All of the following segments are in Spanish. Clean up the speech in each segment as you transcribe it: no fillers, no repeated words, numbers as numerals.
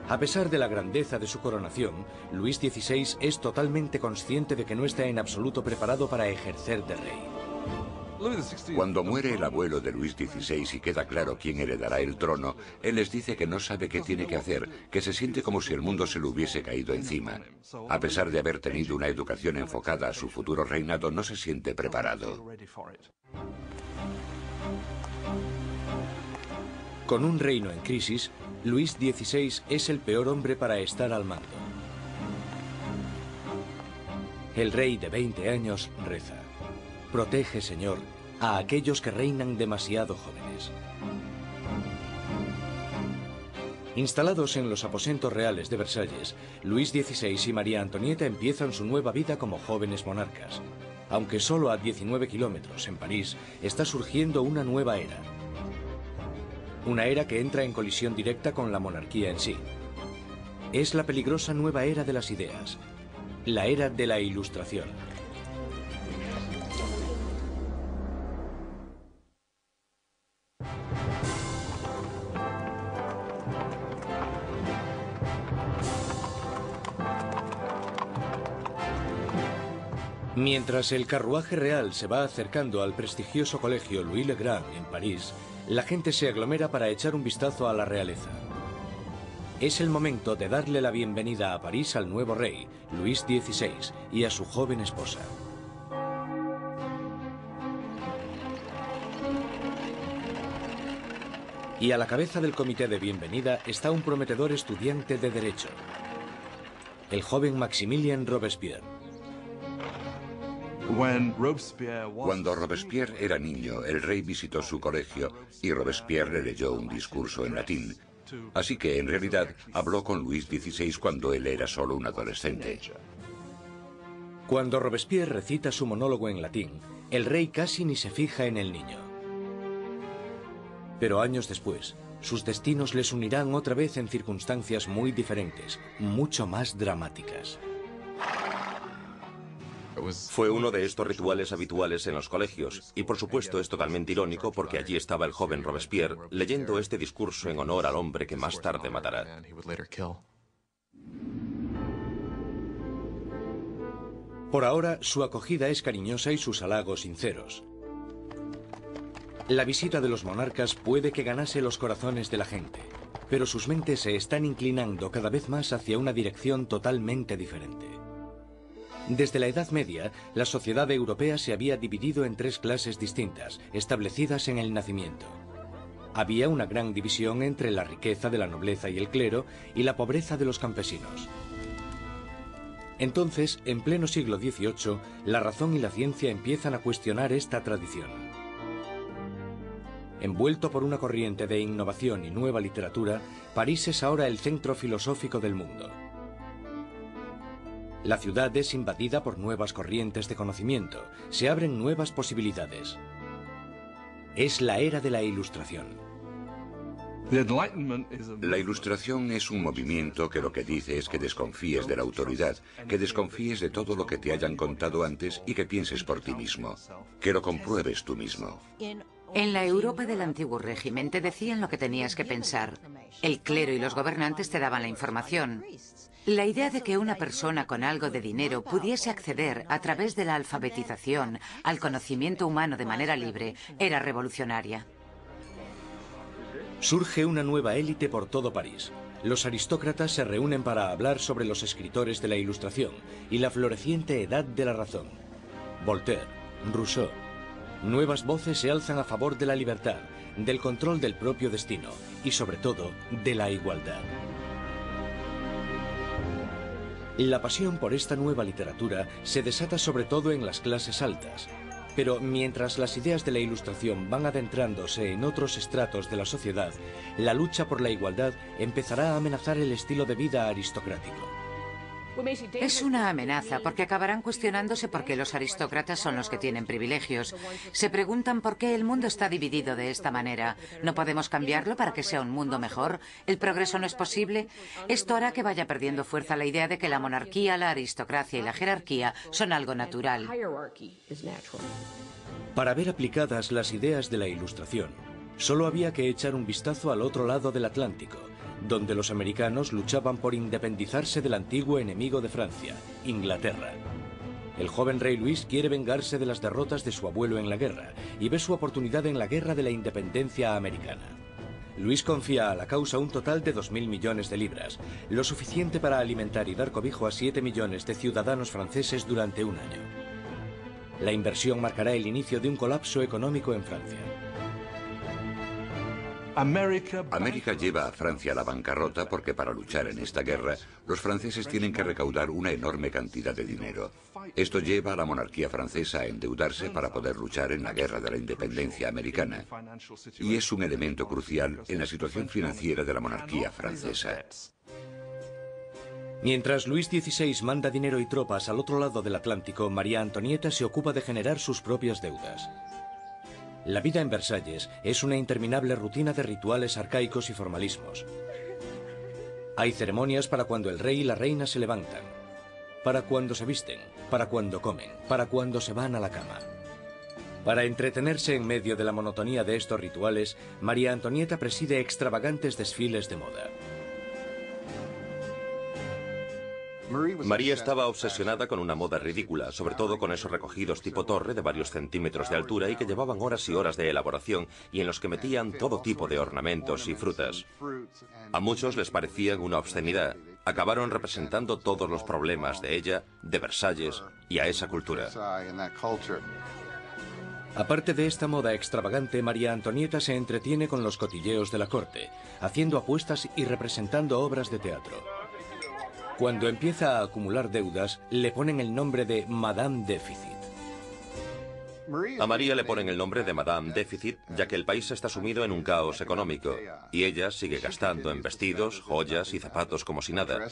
A pesar de la grandeza de su coronación, Luis XVI es totalmente consciente de que no está en absoluto preparado para ejercer de rey. Cuando muere el abuelo de Luis XVI y queda claro quién heredará el trono, él les dice que no sabe qué tiene que hacer, que se siente como si el mundo se le hubiese caído encima. A pesar de haber tenido una educación enfocada a su futuro reinado, no se siente preparado. Con un reino en crisis, Luis XVI es el peor hombre para estar al mando. El rey de 20 años reza: protege, Señor, a aquellos que reinan demasiado jóvenes. Instalados en los aposentos reales de Versalles, Luis XVI y María Antonieta empiezan su nueva vida como jóvenes monarcas. Aunque solo a 19 kilómetros, en París, está surgiendo una nueva era. Una era que entra en colisión directa con la monarquía en sí. Es la peligrosa nueva era de las ideas, la era de la Ilustración. Mientras el carruaje real se va acercando al prestigioso colegio Louis le Grand en París, la gente se aglomera para echar un vistazo a la realeza. Es el momento de darle la bienvenida a París al nuevo rey, Luis XVI, y a su joven esposa. Y a la cabeza del comité de bienvenida está un prometedor estudiante de Derecho, el joven Maximilien Robespierre. Cuando Robespierre era niño, el rey visitó su colegio y Robespierre le leyó un discurso en latín. Así que, en realidad, habló con Luis XVI cuando él era solo un adolescente. Cuando Robespierre recita su monólogo en latín, el rey casi ni se fija en el niño. Pero años después, sus destinos les unirán otra vez en circunstancias muy diferentes, mucho más dramáticas. Fue uno de estos rituales habituales en los colegios, y por supuesto es totalmente irónico porque allí estaba el joven Robespierre leyendo este discurso en honor al hombre que más tarde matará. Por ahora, su acogida es cariñosa y sus halagos sinceros. La visita de los monarcas puede que ganase los corazones de la gente, pero sus mentes se están inclinando cada vez más hacia una dirección totalmente diferente. Desde la Edad Media, la sociedad europea se había dividido en tres clases distintas, establecidas en el nacimiento. Había una gran división entre la riqueza de la nobleza y el clero y la pobreza de los campesinos. Entonces, en pleno siglo XVIII, la razón y la ciencia empiezan a cuestionar esta tradición. Envuelto por una corriente de innovación y nueva literatura, París es ahora el centro filosófico del mundo. La ciudad es invadida por nuevas corrientes de conocimiento, se abren nuevas posibilidades. Es la era de la Ilustración. La Ilustración es un movimiento que lo que dice es que desconfíes de la autoridad, que desconfíes de todo lo que te hayan contado antes y que pienses por ti mismo, que lo compruebes tú mismo. En la Europa del antiguo régimen te decían lo que tenías que pensar. El clero y los gobernantes te daban la información. La idea de que una persona con algo de dinero pudiese acceder a través de la alfabetización al conocimiento humano de manera libre era revolucionaria. Surge una nueva élite por todo París. Los aristócratas se reúnen para hablar sobre los escritores de la Ilustración y la floreciente edad de la razón. Voltaire, Rousseau. Nuevas voces se alzan a favor de la libertad, del control del propio destino y, sobre todo, de la igualdad. La pasión por esta nueva literatura se desata sobre todo en las clases altas. Pero mientras las ideas de la Ilustración van adentrándose en otros estratos de la sociedad, la lucha por la igualdad empezará a amenazar el estilo de vida aristocrático. Es una amenaza porque acabarán cuestionándose por qué los aristócratas son los que tienen privilegios. Se preguntan por qué el mundo está dividido de esta manera. ¿No podemos cambiarlo para que sea un mundo mejor? ¿El progreso no es posible? Esto hará que vaya perdiendo fuerza la idea de que la monarquía, la aristocracia y la jerarquía son algo natural. Para ver aplicadas las ideas de la Ilustración, solo había que echar un vistazo al otro lado del Atlántico, donde los americanos luchaban por independizarse del antiguo enemigo de Francia, Inglaterra. El joven rey Luis quiere vengarse de las derrotas de su abuelo en la guerra y ve su oportunidad en la guerra de la independencia americana. Luis confía a la causa un total de 2.000 millones de libras, lo suficiente para alimentar y dar cobijo a 7 millones de ciudadanos franceses durante un año. La inversión marcará el inicio de un colapso económico en Francia. América lleva a Francia a la bancarrota porque para luchar en esta guerra, los franceses tienen que recaudar una enorme cantidad de dinero. Esto lleva a la monarquía francesa a endeudarse para poder luchar en la guerra de la independencia americana. Y es un elemento crucial en la situación financiera de la monarquía francesa. Mientras Luis XVI manda dinero y tropas al otro lado del Atlántico, María Antonieta se ocupa de generar sus propias deudas. La vida en Versalles es una interminable rutina de rituales arcaicos y formalismos. Hay ceremonias para cuando el rey y la reina se levantan, para cuando se visten, para cuando comen, para cuando se van a la cama. Para entretenerse en medio de la monotonía de estos rituales, María Antonieta preside extravagantes desfiles de moda. María estaba obsesionada con una moda ridícula, sobre todo con esos recogidos tipo torre de varios centímetros de altura y que llevaban horas y horas de elaboración y en los que metían todo tipo de ornamentos y frutas. A muchos les parecían una obscenidad. Acabaron representando todos los problemas de ella, de Versalles y a esa cultura. Aparte de esta moda extravagante, María Antonieta se entretiene con los cotilleos de la corte, haciendo apuestas y representando obras de teatro. Cuando empieza a acumular deudas, le ponen el nombre de Madame Déficit. A María le ponen el nombre de Madame Déficit, ya que el país está sumido en un caos económico, y ella sigue gastando en vestidos, joyas y zapatos como si nada.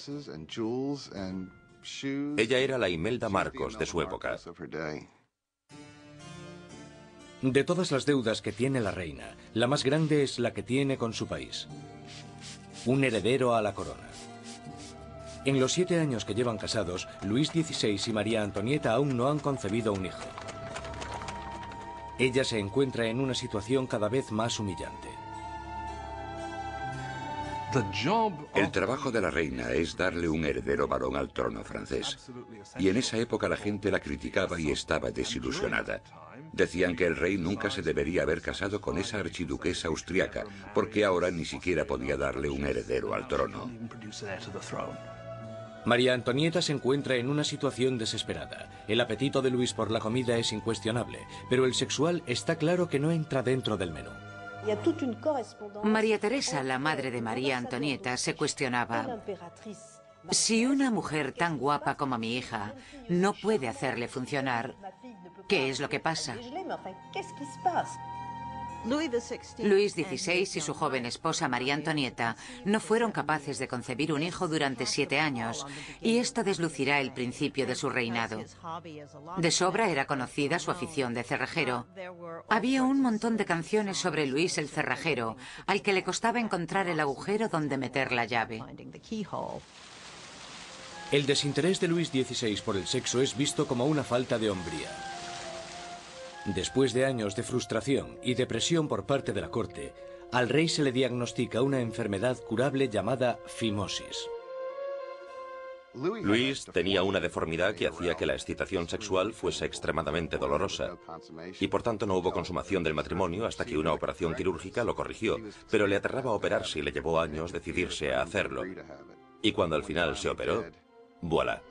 Ella era la Imelda Marcos de su época. De todas las deudas que tiene la reina, la más grande es la que tiene con su país. Un heredero a la corona. En los 7 años que llevan casados, Luis XVI y María Antonieta aún no han concebido un hijo. Ella se encuentra en una situación cada vez más humillante. El trabajo de la reina es darle un heredero varón al trono francés. Y en esa época la gente la criticaba y estaba desilusionada. Decían que el rey nunca se debería haber casado con esa archiduquesa austriaca, porque ahora ni siquiera podía darle un heredero al trono. María Antonieta se encuentra en una situación desesperada. El apetito de Luis por la comida es incuestionable, pero el sexual está claro que no entra dentro del menú. María Teresa, la madre de María Antonieta, se cuestionaba: si una mujer tan guapa como mi hija no puede hacerle funcionar, ¿qué es lo que pasa? Luis XVI y su joven esposa María Antonieta no fueron capaces de concebir un hijo durante 7 años, y esto deslucirá el principio de su reinado. De sobra era conocida su afición de cerrajero. Había un montón de canciones sobre Luis el cerrajero, al que le costaba encontrar el agujero donde meter la llave. El desinterés de Luis XVI por el sexo es visto como una falta de hombría. Después de años de frustración y depresión por parte de la corte, al rey se le diagnostica una enfermedad curable llamada fimosis. Luis tenía una deformidad que hacía que la excitación sexual fuese extremadamente dolorosa, y por tanto no hubo consumación del matrimonio hasta que una operación quirúrgica lo corrigió, pero le aterraba operarse y le llevó años decidirse a hacerlo. Y cuando al final se operó, ¡voilá!